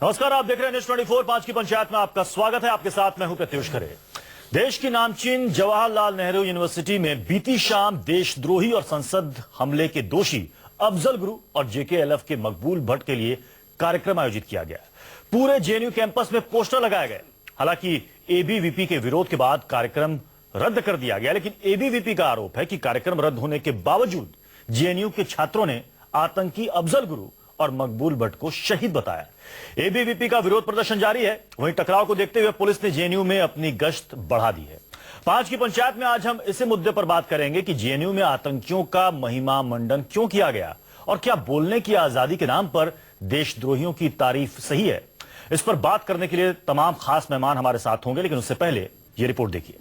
नमस्कार, आप देख रहे हैं न्यूज 24 5 की पंचायत में आपका स्वागत है। आपके साथ मैं हूं प्रत्युष खरे। देश की नामचीन जवाहरलाल नेहरू यूनिवर्सिटी में बीती शाम देशद्रोही और संसद हमले के दोषी अफजल गुरु और जेकेएलएफ के मकबूल भट्ट के लिए कार्यक्रम आयोजित किया गया। पूरे जेएनयू कैंपस में पोस्टर लगाए गए। हालांकि एबीवीपी के विरोध के बाद कार्यक्रम रद्द कर दिया गया, लेकिन एबीवीपी का आरोप है कि कार्यक्रम रद्द होने के बावजूद जेएनयू के छात्रों ने आतंकी अफजल गुरु और मकबूल भट्ट को शहीद बताया। एबीवीपी का विरोध प्रदर्शन जारी है। वहीं टकराव को देखते हुए पुलिस ने जेएनयू में अपनी गश्त बढ़ा दी है। 5 की पंचायत में आज हम इसी मुद्दे पर बात करेंगे कि जेएनयू में आतंकियों का महिमा मंडन क्यों किया गया और क्या बोलने की आजादी के नाम पर देशद्रोहियों की तारीफ सही है। इस पर बात करने के लिए तमाम खास मेहमान हमारे साथ होंगे, लेकिन उससे पहले यह रिपोर्ट देखिए।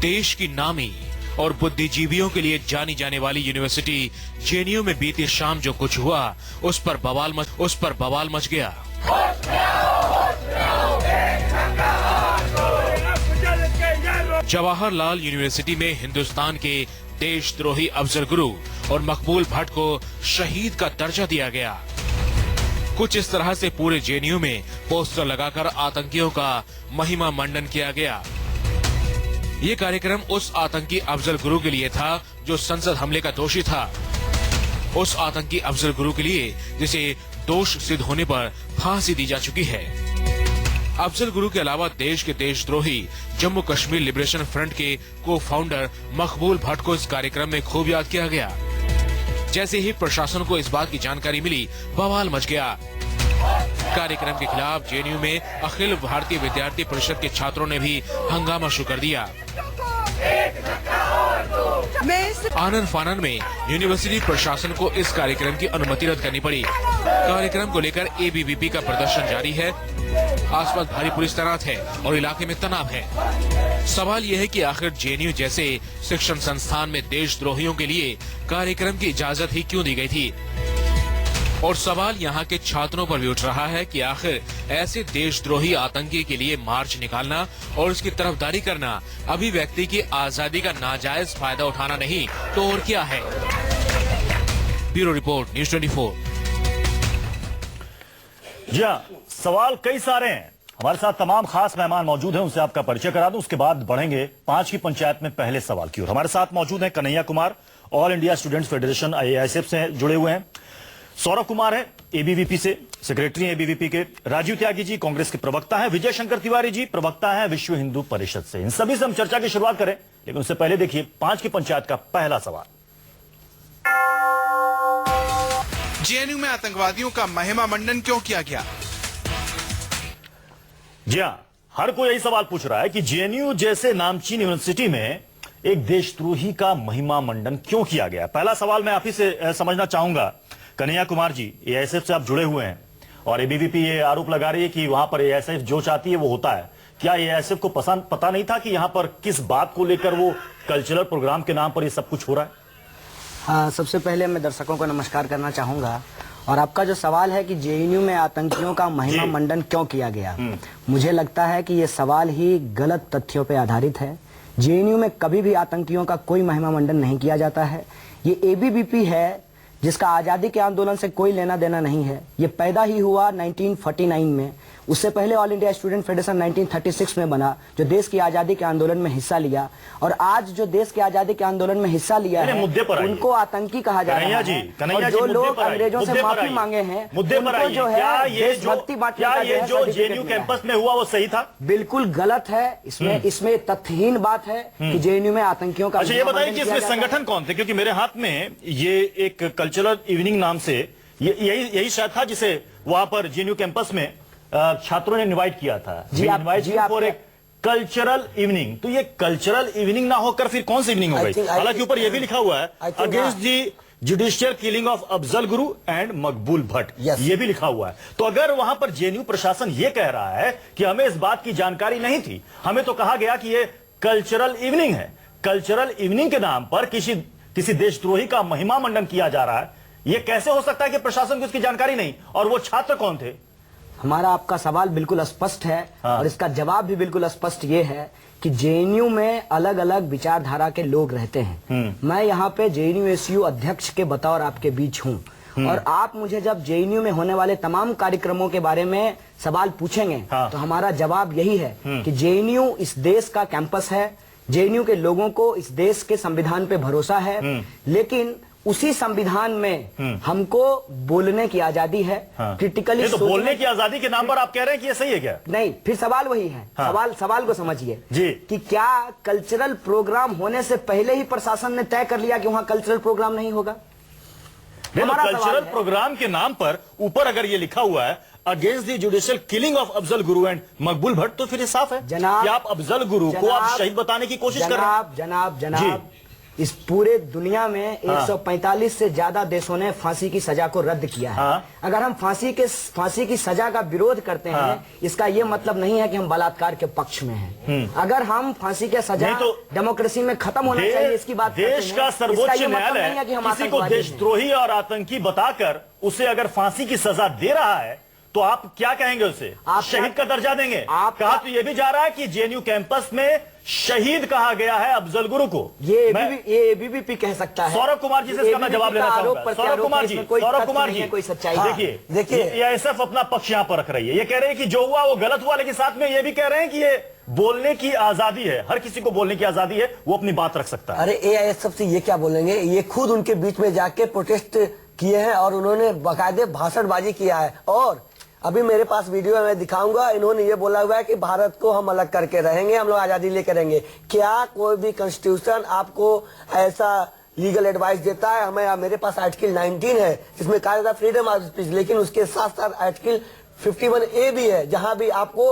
देश की नामी और बुद्धिजीवियों के लिए जानी जाने वाली यूनिवर्सिटी जेएनयू में बीती शाम जो कुछ हुआ उस पर बवाल मच गया। जवाहरलाल यूनिवर्सिटी में हिंदुस्तान के देशद्रोही अफजल गुरु और मकबूल भट्ट को शहीद का दर्जा दिया गया। कुछ इस तरह से पूरे जेएनयू में पोस्टर लगाकर आतंकियों का महिमा मंडन किया गया। ये कार्यक्रम उस आतंकी अफजल गुरु के लिए था जो संसद हमले का दोषी था, उस आतंकी अफजल गुरु के लिए जिसे दोष सिद्ध होने पर फांसी दी जा चुकी है। अफजल गुरु के अलावा देश के देशद्रोही जम्मू कश्मीर लिबरेशन फ्रंट के को फाउंडर मकबूल भट्ट को इस कार्यक्रम में खूब याद किया गया। जैसे ही प्रशासन को इस बात की जानकारी मिली, बवाल मच गया। कार्यक्रम के खिलाफ जेएनयू में अखिल भारतीय विद्यार्थी परिषद के छात्रों ने भी हंगामा शुरू कर दिया। आनन फानन में यूनिवर्सिटी प्रशासन को इस कार्यक्रम की अनुमति रद्द करनी पड़ी। कार्यक्रम को लेकर एबीवीपी का प्रदर्शन जारी है। आसपास भारी पुलिस तैनात है और इलाके में तनाव है। सवाल यह है कि आखिर जेएनयू जैसे शिक्षण संस्थान में देशद्रोहियों के लिए कार्यक्रम की इजाजत ही क्यों दी गई थी। और सवाल यहाँ के छात्रों पर भी उठ रहा है कि आखिर ऐसे देशद्रोही आतंकी के लिए मार्च निकालना और उसकी तरफदारी करना अभिव्यक्ति की आजादी का नाजायज फायदा उठाना नहीं तो और क्या है। Bureau report, news 24। जी हाँ, सवाल कई सारे हैं। हमारे साथ तमाम खास मेहमान मौजूद हैं, उनसे आपका परिचय करा दूं, उसके बाद बढ़ेंगे 5 की पंचायत में पहले सवाल की ओर। हमारे साथ मौजूद हैं Kanhaiya Kumar, all India students federation AISF से जुड़े हुए हैं। सौरभ कुमार है एबीवीपी से, सेक्रेटरी एबीवीपी के। राजीव त्यागी जी कांग्रेस के प्रवक्ता हैं। विजय शंकर तिवारी जी प्रवक्ता हैं विश्व हिंदू परिषद से। इन सभी से हम चर्चा की शुरुआत करें, लेकिन उससे पहले देखिए 5 की पंचायत का पहला सवाल। जेएनयू में आतंकवादियों का महिमा मंडन क्यों किया गया? जी हां, हर कोई यही सवाल पूछ रहा है कि जेएनयू जैसे नामचीन यूनिवर्सिटी में एक देशद्रोही का महिमा मंडन क्यों किया गया। पहला सवाल मैं आप ही से समझना चाहूंगा। कन्हैया कुमार जी, AISF से आप जुड़े हुए हैं और एबीवीपी ये आरोप लगा रही है कि वहां पर AISF जो चाहती है वो होता है। क्या AISF को पता नहीं था कि यहां पर किस बात को लेकर वो कल्चरल प्रोग्राम के नाम पर ये सब कुछ हो रहा है? हाँ, सबसे पहले मैं दर्शकों को नमस्कार करना चाहूंगा। और आपका जो सवाल है कि जेएनयू में आतंकियों का महिमा मंडन क्यों किया गया, मुझे लगता है कि ये सवाल ही गलत तथ्यों पर आधारित है। जेएनयू में कभी भी आतंकियों का कोई महिमा मंडन नहीं किया जाता है। ये एबीवीपी है जिसका आज़ादी के आंदोलन से कोई लेना देना नहीं है। ये पैदा ही हुआ 1949 में। उससे पहले ऑल इंडिया स्टूडेंट फेडरेशन 1936 में बना, जो देश की आज़ादी के आंदोलन में हिस्सा लिया। और आज जो देश की आज़ादी के आंदोलन में हिस्सा लिया है उनको आतंकी कहा जा रहा है। और जो लोग अंग्रेजों से माफी मांगे हैं उनको जो है देशभक्ति बांटने का जो जेएनयू कैंपस में हुआ वो सही था? बिल्कुल गलत है। इसमें तथ्यहीन बात है कि जेएनयू में आतंकियों का। अच्छा, ये बताइए कि इसमें संगठन कौन थे, क्योंकि मेरे हाथ में ये एक कल्चरल इवनिंग नाम से यही शायद था जिसे वहां पर जेएनयू कैंपस में छात्रों ने इनवाइट किया था। फॉर एक कल्चरल इवनिंग। तो ये कल्चरल इवनिंग ना होकर फिर कौन सी इवनिंग हो गई? हालांकि ऊपर ये भी लिखा हुआ है against the judicial killing of Afzal Guru and मकबूल भट्ट, ये भी लिखा हुआ है। तो अगर वहां पर जेएनयू प्रशासन ये कह रहा है कि हमें इस बात की जानकारी नहीं थी, हमें तो कहा गया कि ये कल्चरल इवनिंग है, कल्चरल इवनिंग के नाम पर किसी देशद्रोही का महिमा मंडन किया जा रहा है, ये कैसे हो सकता है कि प्रशासन को इसकी जानकारी नहीं? और वो छात्र कौन थे? हमारा आपका सवाल बिल्कुल स्पष्ट है और इसका जवाब भी बिल्कुल स्पष्ट ये है कि जेएनयू में अलग अलग विचारधारा के लोग रहते हैं। मैं यहाँ पे जेएनयू एसयू अध्यक्ष के बतौर आपके बीच हूँ और आप मुझे जब जेएनयू में होने वाले तमाम कार्यक्रमों के बारे में सवाल पूछेंगे तो हमारा जवाब यही है कि जेएनयू इस देश का कैंपस है। जेएनयू के लोगों को इस देश के संविधान पे भरोसा है, लेकिन उसी संविधान में हमको बोलने की आजादी है। क्रिटिकली तो बोलने की आजादी के नाम पर आप कह रहे हैं कि ये सही है क्या? नहीं, फिर सवाल वही है। सवाल को समझिए जी कि क्या कल्चरल प्रोग्राम होने से पहले ही प्रशासन ने तय कर लिया कि वहां कल्चरल प्रोग्राम नहीं होगा? कल्चरल प्रोग्राम के नाम पर ऊपर अगर ये लिखा हुआ है against the judicial killing of Afzal Guru and मकबूल भट्ट, तो फिर ये साफ है जनाब कि आप अफजल गुरु को आप शहीद बताने की कोशिश कर रहे हैं। जनाब इस पूरे दुनिया में 145 से ज्यादा देशों ने फांसी की सजा को रद्द किया है। अगर हम फांसी की सजा का विरोध करते हैं, इसका ये मतलब नहीं है कि हम बलात्कार के पक्ष में हैं। अगर हम फांसी की सजा तो डेमोक्रेसी में खत्म होना चाहिए इसकी बात देश का सर्वोच्च न्यायालय किसी को देशद्रोही और आतंकी बताकर उसे अगर फांसी की सजा दे रहा है तो आप क्या कहेंगे? उसे आप शहीद का दर्जा देंगे? आप कहा तो ये भी जा रहा है कि जेएनयू कैंपस में शहीद कहा गया है अफजल गुरु को। ये एबीवीपी कह सकता है। सौरभ कुमार जी से इसका मैं जवाब लेना चाहूंगा। सौरभ कुमार जी कोई सच्चाई देखिए एएसएफ अपना पक्ष यहां पर रख रही है। ये कह रहे हैं कि जो हुआ वो गलत हुआ, लेकिन साथ में ये भी कह रहे हैं कि ये बोलने की आजादी है, हर किसी को बोलने की आजादी है, वो अपनी बात रख सकता है। अरे एआईएसएफ से ये क्या बोलेंगे? ये खुद उनके बीच में जाके प्रोटेस्ट किए हैं और उन्होंने बाकायदे भाषणबाजी किया है। और अभी मेरे पास वीडियो है, मैं दिखाऊंगा। इन्होंने ये बोला हुआ है कि भारत को हम अलग करके रहेंगे, हम लोग आजादी लेकर रहेंगे। क्या कोई भी कॉन्स्टिट्यूशन आपको ऐसा लीगल एडवाइस देता है? हमें मेरे पास आर्टिकल 19 है जिसमें कहा जाता है फ्रीडम ऑफ स्पीच, लेकिन उसके साथ साथ आर्टिकल 51A भी है जहां भी आपको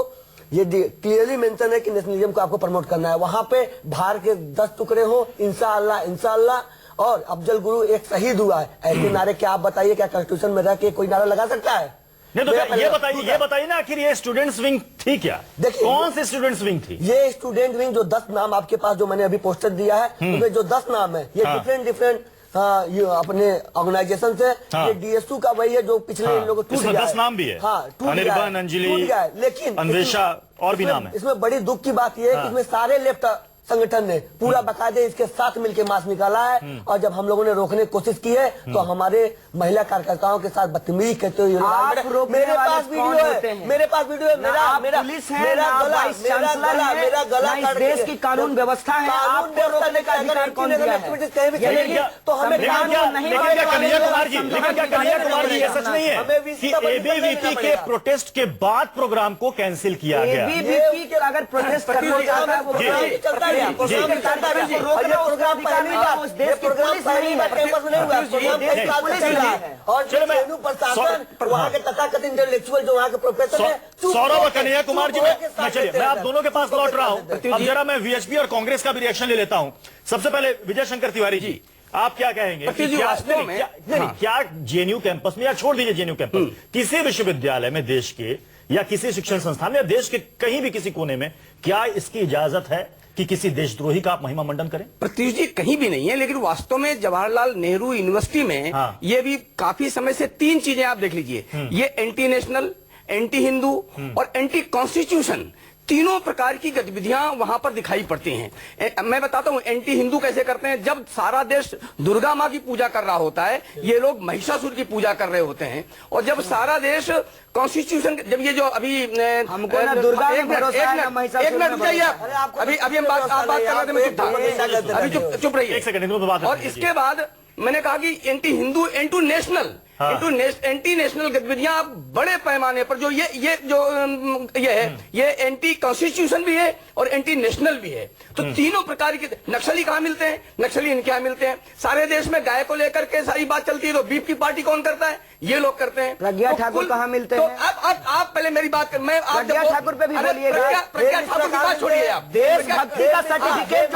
ये क्लियरली मेंशन है कि नेशनलिज्म को आपको प्रमोट करना है। वहां पे भारत के 10 टुकड़े हो, इंशाअल्लाह इंशाअल्लाह, और अफजल गुरु एक शहीद हुआ है। ऐसे नारे क्या आप बताइए, क्या कॉन्स्टिट्यूशन में रह के कोई नारा लगा सकता है? नहीं तो ये बताइए ना, आखिर ये स्टूडेंट्स विंग थी क्या? देखिए कौन सी स्टूडेंट्स विंग थी? ये स्टूडेंट विंग जो 10 नाम आपके पास जो मैंने अभी पोस्टर दिया है, उसमें जो 10 नाम है ये डिफरेंट ये अपने ऑर्गेनाइजेशन से। ये डीएसयू का वही है जो पिछले इन लोगों को टूट गया। 10 नाम भी है। अनिर्बन, अंजलि, लेकिन अन्वेषा और भी नाम है। इसमें बड़ी दुख की बात यह है कि इसमें सारे लेफ्ट संगठन ने पूरा बकायदे इसके साथ मिलकर मार्च निकाला है। और जब हम लोगों ने रोकने की कोशिश की है तो हमारे महिला कार्यकर्ताओं के साथ बदतमीजी करते हुए मेरे पास वीडियो है, मेरा गला इस देश की कानून व्यवस्था है, आपको रोकने का अधिकार कौन दिया है? तो हमें कन्हैया कुमार जी ये सच नहीं है कि एबीवीपी के प्रोटेस्ट के बाद प्रोग्राम को कैंसिल किया गया? एबीवीपी अगर प्रोटेस्ट करना चाहता है वो चलता है। सौरभ और कन्हैया कुमार जी, मैं आप दोनों के पास लौट रहा हूं। अब जरा मैं वीएचपी और कांग्रेस का भी रिएक्शन ले लेता हूं। सबसे पहले विजय शंकर तिवारी जी, आप क्या कहेंगे? क्या जेएनयू कैंपस में, या छोड़ दीजिए जेएनयू कैंपस, किसी विश्वविद्यालय में देश के या किसी शिक्षण संस्थान में या देश के कहीं भी किसी कोने में क्या इसकी इजाजत है कि किसी देशद्रोही का आप महिमा मंडन करें? प्रत्युष जी, कहीं भी नहीं है, लेकिन वास्तव में जवाहरलाल नेहरू यूनिवर्सिटी में ये भी काफी समय से 3 चीजें आप देख लीजिए। ये एंटी नेशनल, एंटी हिंदू और एंटी कॉन्स्टिट्यूशन, तीनों प्रकार की गतिविधियां वहां पर दिखाई पड़ती हैं। मैं बताता हूं एंटी हिंदू कैसे करते हैं। जब सारा देश दुर्गा माँ की पूजा कर रहा होता है, ये लोग महिषासुर की पूजा कर रहे होते हैं। और जब सारा देश कॉन्स्टिट्यूशन, जब ये जो अभी हमको ना दुर्गा एक मिनट रुक जाइए आप, अभी हम बात कर रहे थे, मैं चुप था, अभी चुप रहिए एक सेकंड। और इसके बाद मैंने कहा कि एंटी हिंदू, एंटी नेशनल गतिविधियां बड़े पैमाने पर जो ये एंटी कॉन्स्टिट्यूशन भी है और एंटी नेशनल भी है। तो तीनों प्रकार के नक्सली कहां मिलते हैं? नक्सली इनके यहाँ मिलते हैं। सारे देश में गाय को लेकर के सारी बात चलती है, तो बीफ की पार्टी कौन करता है? ये लोग करते हैं। प्रज्ञा ठाकुर कहाँ मिलते हैं? तो आप पहले मेरी बात कर, मैं आप प्रज्ञा ठाकुर पे भी बोलिएगा। प्रज्ञा ठाकुर की बात छोड़िए आप। देशभक्ति का सर्टिफिकेट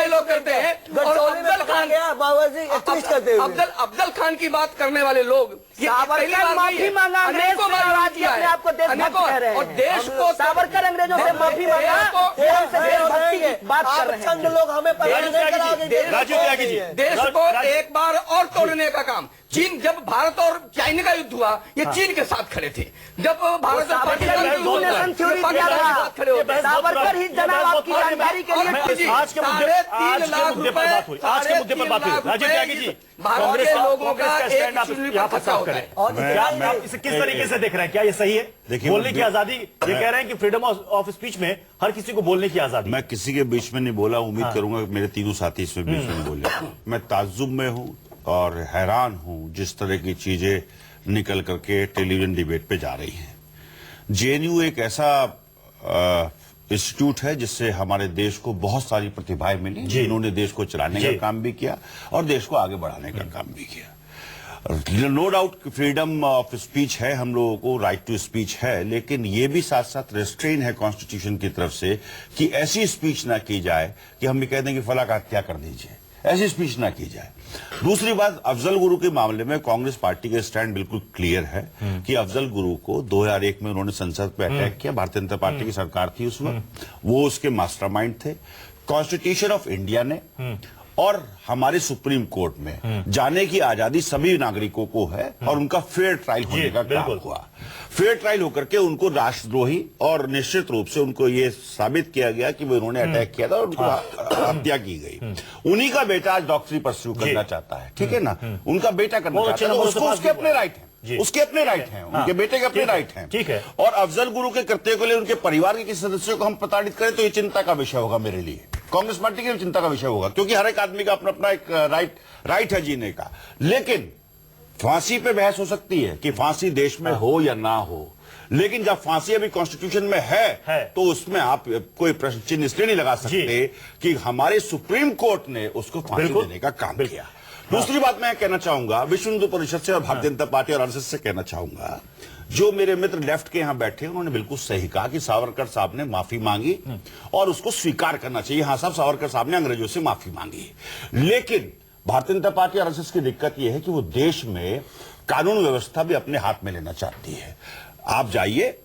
लोग करते हैं। अफजल खान की बात करने वाले लोग माफी मांगा, आपको देशभक्त कह रहे और हैं। देश को सावरकर अंग्रेजों से माफी मांगा, फिर हमसे देशभक्ति की बात कर रहे संघ हैं। लोग हमें पता राजू नहीं त्यागी कराओगे। जी, राजू त्यागी जी, देश को एक बार और तोड़ने का काम चीन, जब भारत और चाइना का युद्ध हुआ, ये चीन के साथ खड़े थे। जब भारत और पाकिस्तान का युद्ध हुआ, नेशन थ्योरी ये पाकिस्तान के साथ खड़े होते हैं। सावरकर ही जनाब आपकी जानकारी के लिए आज के मुद्दे पर बात हुई, आज के मुद्दे पर बात हुई। राजू त्यागी जी, भारत के लोगों का कांग्रेस का स्टैंड आप एक यहाँ पर साफ करें। और क्या आप इसे किस तरीके से देख रहे हैं? क्या ये सही है? देखिए, बोलने की आजादी, ये कह रहे हैं कि फ्रीडम ऑफ स्पीच में हर किसी को बोलने की आजादी। मैं किसी के बीच में नहीं बोला, उम्मीद करूंगा कि मेरे तीनों साथी इसमें बीच में बोले। मैं ताज्जुब में हूं और हैरान हूं जिस तरह की चीजें निकल करके टेलीविजन डिबेट पे जा रही हैं। जेएनयू एक ऐसा इंस्टीट्यूट है जिससे हमारे देश को बहुत सारी प्रतिभाएं मिली, जिन्होंने देश को चलाने का काम भी किया और देश को आगे बढ़ाने का काम भी किया। No doubt freedom of speech है, हम लोगों को राइट टू स्पीच है, लेकिन ये भी साथ साथ रेस्ट्रेन है कॉन्स्टिट्यूशन की तरफ से कि ऐसी स्पीच ना की जाए कि हम भी कह दें कि फला का हत्या कर दीजिए, ऐसी स्पीच ना की जाए। दूसरी बात, अफजल गुरु के मामले में कांग्रेस पार्टी का स्टैंड बिल्कुल क्लियर है कि अफजल गुरु को 2001 में उन्होंने संसद पे अटैक किया, भारतीय जनता पार्टी की सरकार थी उस वक्त, वो उसके मास्टरमाइंड थे। कॉन्स्टिट्यूशन ऑफ इंडिया ने और हमारे सुप्रीम कोर्ट में जाने की आजादी सभी नागरिकों को है और उनका फेयर ट्रायल होने का काम हुआ। फेयर ट्रायल होकर के उनको राष्ट्रद्रोही और निश्चित रूप से उनको ये साबित किया गया कि वो इन्होंने अटैक किया था और उनको हत्या की गई। उन्हीं का बेटा आज डॉक्टरी परस्यू करना चाहता है, ठीक है ना, उनका बेटा करना चाहता है, उसको उसके अपने राइट है, उसके अपने राइट हैं, उनके बेटे के अपने राइट हैं, ठीक है। और अफजल गुरु के कृत्य को लिए उनके परिवार के किसी सदस्यों को हम प्रताड़ित करें तो ये चिंता का विषय होगा मेरे लिए, कांग्रेस पार्टी के लिए चिंता का विषय होगा, क्योंकि हर एक आदमी का अपना अपना एक राइट है जीने का। लेकिन फांसी पे बहस हो सकती है कि फांसी देश में हो या ना हो, लेकिन जब फांसी अभी कॉन्स्टिट्यूशन में है तो उसमें आप कोई प्रश्न चिन्ह इसलिए नहीं लगा सकते कि हमारे सुप्रीम कोर्ट ने उसको फांसी देने का काम किया। दूसरी बात मैं कहना चाहूंगा, विश्व हिंदू परिषद से और भारतीय जनता पार्टी और आरएसएस से कहना चाहूंगा, जो मेरे मित्र लेफ्ट के यहां बैठे उन्होंने बिल्कुल सही कहा कि सावरकर साहब ने माफी मांगी और उसको स्वीकार करना चाहिए। हां साहब, सावरकर साहब ने अंग्रेजों से माफी मांगी, लेकिन भारतीय जनता पार्टी और आरएसएस की दिक्कत यह है कि वो देश में कानून व्यवस्था भी अपने हाथ में लेना चाहती है। आप जाइए,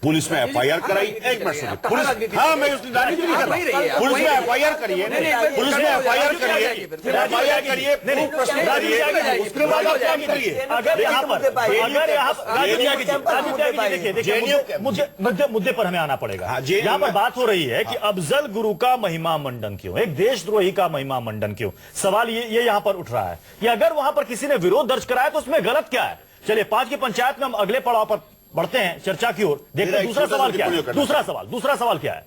पुलिस में एफआईआर कराई, एक मिनट सुनिए, पुलिस, हाँ मैं उसकी राजनीति नहीं कर रहा, पुलिस में एफआईआर करिए, पुलिस में एफआईआर करिए, एफआईआर करिए, प्रश्न करिए, उसके बाद आप काम करिए। अगर यहाँ पर देखिए मुद्दे पर हमें आना पड़ेगा। यहाँ पर बात हो रही है कि अफजल गुरु का महिमा मंडन क्यों, एक देशद्रोही का महिमा मंडन क्यों, सवाल ये यहाँ पर उठ रहा है कि अगर वहां पर किसी ने विरोध दर्ज कराया तो उसमें गलत क्या है। चलिए 5 की पंचायत में हम अगले पड़ाव पर बढ़ते हैं चर्चा की ओर, देखते हैं दूसरा सवाल क्या है। दूसरा सवाल क्या है?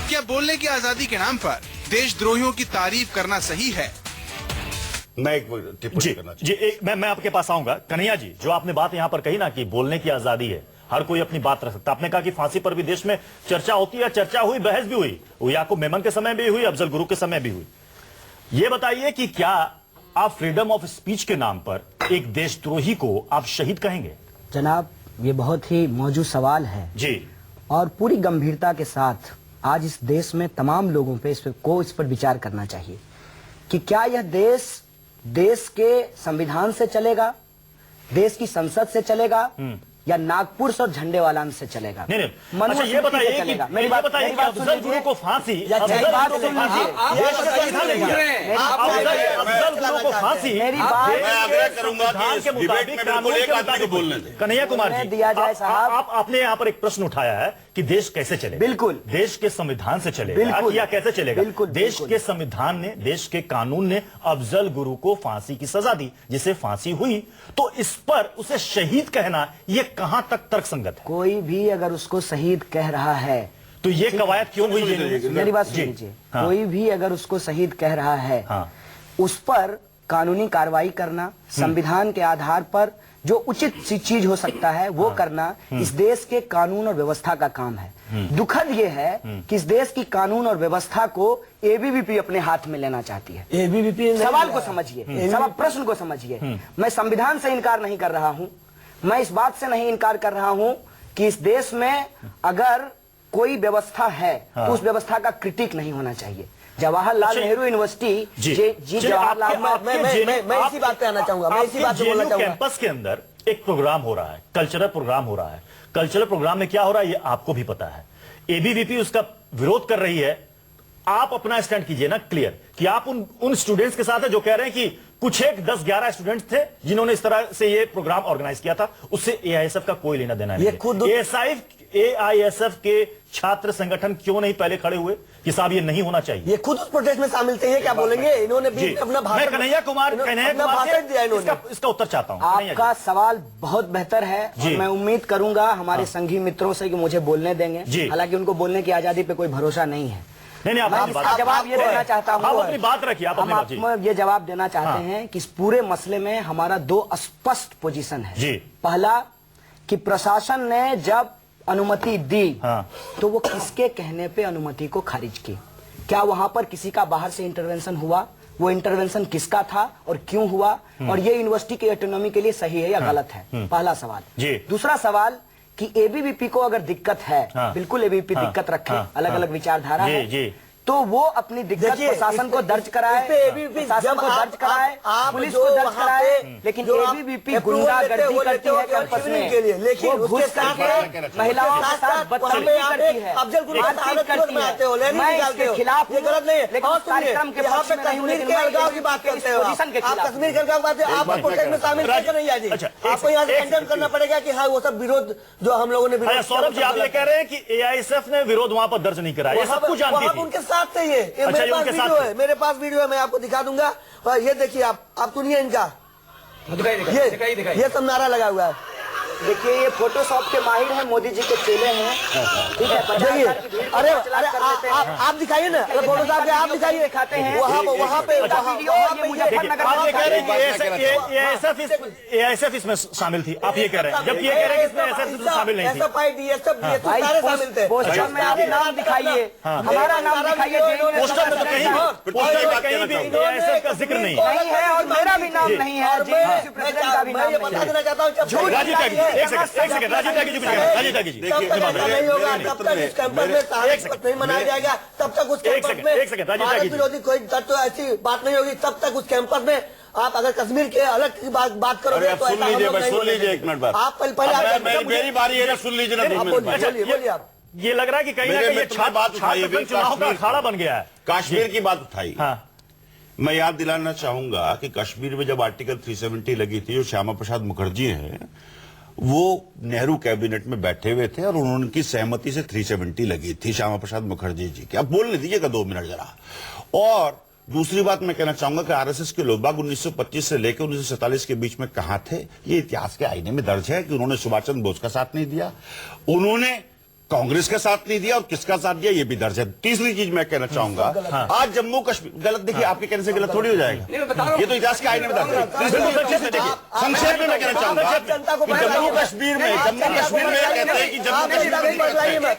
क्या बोलने की आजादी के नाम पर देशद्रोहियों की तारीफ करना सही है? मैं एक टिप्पणी करना चाहूंगा। मैं आपके पास आऊंगा। कन्हैया जी, जो आपने बात यहां पर कही ना कि बोलने की आजादी है, हर कोई अपनी बात रख सकता। आपने कहा कि फांसी पर भी देश में चर्चा होती है, चर्चा हुई, बहस भी हुई, याकूब मेमन के समय भी हुई, अफजल गुरु के समय भी हुई। ये बताइए कि क्या आप फ्रीडम ऑफ स्पीच के नाम पर एक देशद्रोही को आप शहीद कहेंगे? जनाब, ये बहुत ही मौजूद सवाल है जी, और पूरी गंभीरता के साथ आज इस देश में तमाम लोगों पे इस पर विचार करना चाहिए कि क्या यह देश के संविधान से चलेगा, देश की संसद से चलेगा, या नागपुर और झंडे वालान से चलेगा? नहीं, अच्छा ये बताइए कि अफजल गुरु को फांसी, मेरी बात सुन लीजिए। मैं आग्रह करूंगा कि इस डिबेट में बिल्कुल एक आदमी को बोलने दें। कन्हैया कुमार जी, दिया जाए साहब। आपने यहाँ पर एक प्रश्न उठाया है कि देश कैसे चलेगा। बिल्कुल, देश के संविधान से चलेगा, बिल्कुल, या कैसे चलेगा? बिल्कुल, देश के संविधान ने, देश के कानून ने अफजल गुरु को फांसी की सजा दी, जिसे फांसी हुई, तो इस पर उसे शहीद कहना ये कहां तक तर्कसंगत है? कोई भी अगर उसको शहीद कह रहा है तो ये कवायद क्यों हुई? मेरी बात सुन लीजिए। कोई भी अगर उसको शहीद कह रहा है, उस पर कानूनी कार्रवाई करना, संविधान के आधार पर जो उचित चीज हो सकता है वो करना इस देश के कानून और व्यवस्था का काम है। दुखद ये है कि इस देश की कानून और व्यवस्था को एबीवीपी अपने हाथ में लेना चाहती है। एबीवीपी सवाल को समझिए, सवाल प्रश्न को समझिए। मैं संविधान से इनकार नहीं कर रहा हूं, मैं इस बात से नहीं इनकार कर रहा हूं कि इस देश में अगर कोई व्यवस्था है तो उस व्यवस्था का क्रिटिक नहीं होना चाहिए। जवाहरलाल नेहरू यूनिवर्सिटी, जवाहरलाल, मैं इसी बात पे आना चाहूंगा, मैं इसी बात पे बोलना चाहूंगा। कैंपस के अंदर एक प्रोग्राम हो रहा है, कल्चरल प्रोग्राम हो रहा है। कल्चरल प्रोग्राम में क्या हो रहा है ये आपको भी पता है। एबीवीपी उसका विरोध कर रही है। आप अपना स्टैंड कीजिए ना क्लियर कि आप उन स्टूडेंट्स के साथ है जो कह रहे हैं कि कुछ एक 10-11 स्टूडेंट्स थे जिन्होंने इस तरह से ये प्रोग्राम ऑर्गेनाइज किया था, उससे एआईएसएफ का कोई लेना देना नहीं। ये खुद एआईएसएफ के छात्र संगठन क्यों नहीं पहले खड़े हुए कि साहब ये नहीं होना चाहिए? ये खुद उस प्रोटेस्ट में शामिल थे, ये क्या बोलेंगे? इन्होंने भी अपना मैं कन्हैया कुमार भाषण दिया इन्होंने। इसका उत्तर चाहता हूं। आपका सवाल बहुत बेहतर है और मैं उम्मीद करूंगा हमारे संघी मित्रों से कि मुझे बोलने देंगे। हालांकि उनको बोलने की आजादी पे कोई भरोसा नहीं है। नहीं, मैं इसका जवाब ये देना चाहता हूँ। आप अपनी बात रखिए। हम आपको ये जवाब देना चाहते हैं कि इस पूरे मसले में हमारा 2 स्पष्ट पोजीशन है जी। पहला कि प्रशासन ने जब अनुमति दी तो वो किसके कहने पे अनुमति को खारिज की? क्या वहां पर किसी का बाहर से इंटरवेंशन हुआ? वो इंटरवेंशन किसका था और क्यों हुआ? और ये यूनिवर्सिटी की ऑटोनॉमी के लिए सही है या गलत है? पहला सवाल। दूसरा सवाल कि एबीवीपी को अगर दिक्कत है, बिल्कुल एबीवीपी दिक्कत रखे, अलग अलग विचारधारा है, तो वो अपनी दिक्कत प्रशासन को दर्ज कराए, प्रशासन को दर्ज कराए, पुलिस को दर्ज कराए। लेकिन एबीवीपी गुंडागर्दी करती है कैंपस में, लेकिन वो घुस करके महिलाओं के साथ बदतमीजी करती है, मारपीट करती है। मैं इसके खिलाफ हूं, लेकिन कार्यक्रम के पक्ष में नहीं हूं, लेकिन मैं की बात करते हो। पोजीशन के खिलाफ। कश्मीर के अलगाव बात है, आप प्रोटेस्ट में शामिल कैसे नहीं आए? आपको यहाँ से कंडेम करना पड़ेगा कि हाँ वो सब विरोध जो हम लोगों ने। सौरभ जी, आप ये कह रहे हैं कि एआईएसएफ ने विरोध वहां पर दर्ज नहीं कराया, ये सब कुछ जानती थी। उनके साथ थे ये। अच्छा, मेरे पास वीडियो है, मेरे पास वीडियो है, मैं आपको दिखा दूंगा। और ये देखिए, आप सुनिए इनका, ये सब नारा लगा हुआ है। देखिए, ये फोटोशॉप के माहिर हैं, मोदी जी के चेले हैं। ठीक है, देखिए, अरे आप दिखाइए ना, फोटोशॉप के आप दिखाइए, दिखाते हैं वहाँ पे एआईएसएफ इसमें शामिल थी, आप ये कह रहे हैं, जबकि ये कह रहे हैं कि इसमें एआईएसएफ शामिल नहीं थी। सारे शामिल थे। पोस्टर में आप नाम दिखाइए, हमारा नाम दिखाइए। पोस्टर में तो कहीं भी एआईएसएफ का जिक्र नहीं है और मेरा भी नाम नहीं है, प्रेसिडेंट का भी नाम नहीं बता देना चाहता हूँ। राजीव त्यागी जी, एक सेकंड, राजीव त्यागी जी, राजीव त्यागी जी, नहीं होगा तब तक इस कैंपस में सहानुभूति नहीं मनाया जाएगा, तब तक उस कैंपस में भारत विरोधी कोई तत्व ऐसी बात नहीं होगी, तब तक उस कैंपस में आप अगर कश्मीर के अलग की बात करोगे तो सुन लीजिए एक मिनट बात। आप पहले मेरी बारी है ना, सुन लीजिए ना 2 मिनट। बोलिए आप। ये लग रहा है कि कहीं ना कहीं ये छात्र चुनाव का अखाड़ा बन गया है। कश्मीर की बात उठाई। मैं याद दिलाना चाहूंगा कि कश्मीर में जब आर्टिकल 370 लगी थी, जो श्यामा प्रसाद मुखर्जी हैं, वो नेहरू कैबिनेट में बैठे हुए थे और उनकी सहमति से 370 लगी थी श्यामा प्रसाद मुखर्जी जी की। अब बोलने दीजिएगा 2 मिनट जरा। और दूसरी बात मैं कहना चाहूंगा कि आरएसएस के लोग बाग 1925 से लेकर 1947 के बीच में कहां थे, ये इतिहास के आईने में दर्ज है कि उन्होंने सुभाष चंद्र बोस का साथ नहीं दिया, उन्होंने कांग्रेस का साथ नहीं दिया, और किसका साथ दिया ये भी दर्ज है। तीसरी चीज मैं कहना चाहूंगा, आज जम्मू कश्मीर गलत, देखिए आपके कहने से गलत थोड़ी हो जाएगा, ये तो इतिहास के आईने में दर्ज है। संक्षेप में मैं कहना चाहूंगा जम्मू कश्मीर में कहते हैं कि जम्मू कश्मीर में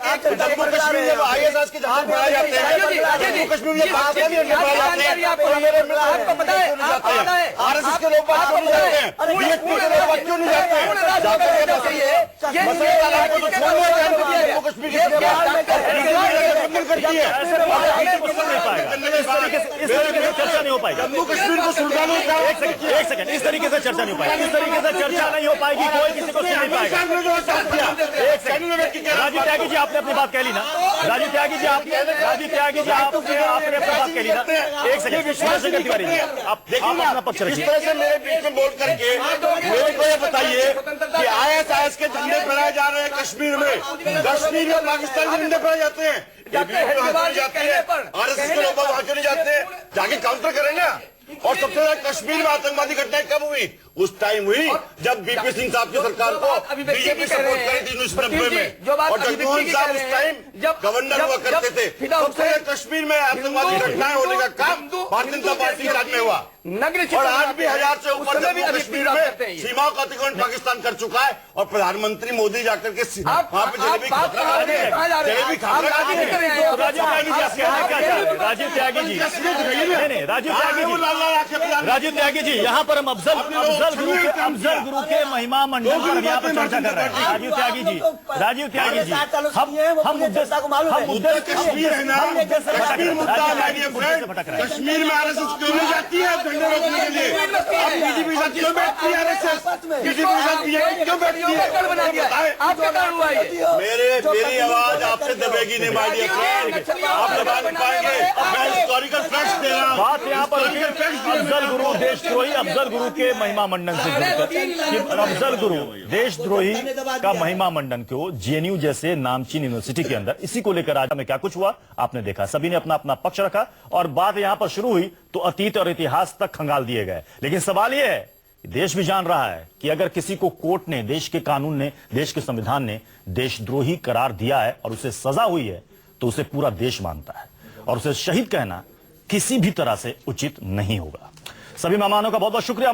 आईएसआईएस के जहां पढ़ाए जाते हैं, जम्मू कश्मीर में आरएसएस के लोग बात क्यों नहीं जाते हैं, बीएसपी के लोग बात क्यों नहीं जाते हैं, कश्मीर इस तरीके से चर्चा नहीं हो पाएगी। जम्मू कश्मीर को सुल्तानों का एक सेकंड, इस तरीके से चर्चा नहीं हो पाएगी, इस तरीके से चर्चा नहीं हो पाएगी, कोई किसी को सुन नहीं पाएगा। एक सेकंड, राजीव त्यागी जी आपने अपनी बात कह ली ना, राजीव त्यागी जी आपने अपनी बात कह ली ना। एक सेकंड, चंद्रशेखर तिवारी जी आप अपना पक्ष रखिए। इस तरह से मेरे बीच में बोल करके मेरे को ये बताइए कि आईएसआईएस के झंडे फहराए जा रहे हैं कश्मीर में, कश्मीर में पाकिस्तान के झंडे फहराए जाते हैं, आरएसएस के लोग वहां क्यों नहीं जाते हैं, जाके काउंटर करें ना। और सबसे ज्यादा कश्मीर में आतंकवादी घटनाएं कब हुई? उस टाइम हुई जब बीपी सिंह साहब की सरकार को बीजेपी सपोर्ट करी थी 1990 में, और जगमोहन साहब उस टाइम गवर्नर हुआ करते थे। सबसे ज्यादा कश्मीर में आतंकवादी घटनाएं होने का काम भारतीय जनता पार्टी के राज में हुआ, और आज भी 1000 से ऊपर जम्मू कश्मीर में सीमाओं का अतिक्रमण पाकिस्तान कर चुका है, और प्रधानमंत्री मोदी जाकर के वहां पे जलेबी खाना राजीव त्यागी जी यहाँ पर हम अफजल गुरु के महिमा मंडल पर यहाँ पर चर्चा कर रहे हैं। राजीव त्यागी जी हम मुद्दे कश्मीर है ना, कश्मीर मुद्दा है, कश्मीर में आरएसएस क्यों नहीं जाती है झंडे रोकने के लिए आप बीजेपी के साथ क्यों बैठती है? आरएसएस बीजेपी के साथ बीजेपी क्यों बैठती है? आपका कारण हुआ ये। मेरी आवाज आपसे दबेगी नहीं माय डियर फ्रेंड, आप दबा नहीं पाएंगे। मैं हिस्टोरिकल फैक्ट्स दे रहा हूं। बात यहाँ पर अफजल गुरु देशद्रोही अफजल गुरु के महिमा मंडन से जुड़कर कि अफजल गुरु देशद्रोही का महिमा मंडन को जेएनयू जैसे नामचीन यूनिवर्सिटी के अंदर, इसी को लेकर आज में क्या कुछ हुआ आपने देखा। सभी ने अपना अपना पक्ष रखा और बात यहां पर शुरू हुई तो अतीत और इतिहास तक खंगाल दिए गए। लेकिन सवाल यह है, देश भी जान रहा है कि अगर किसी को कोर्ट ने, देश के कानून ने, देश के संविधान ने देशद्रोही करार दिया है और उसे सजा हुई है तो उसे पूरा देश मानता है और उसे शहीद कहना किसी भी तरह से उचित नहीं होगा। सभी मेहमानों का बहुत बहुत शुक्रिया।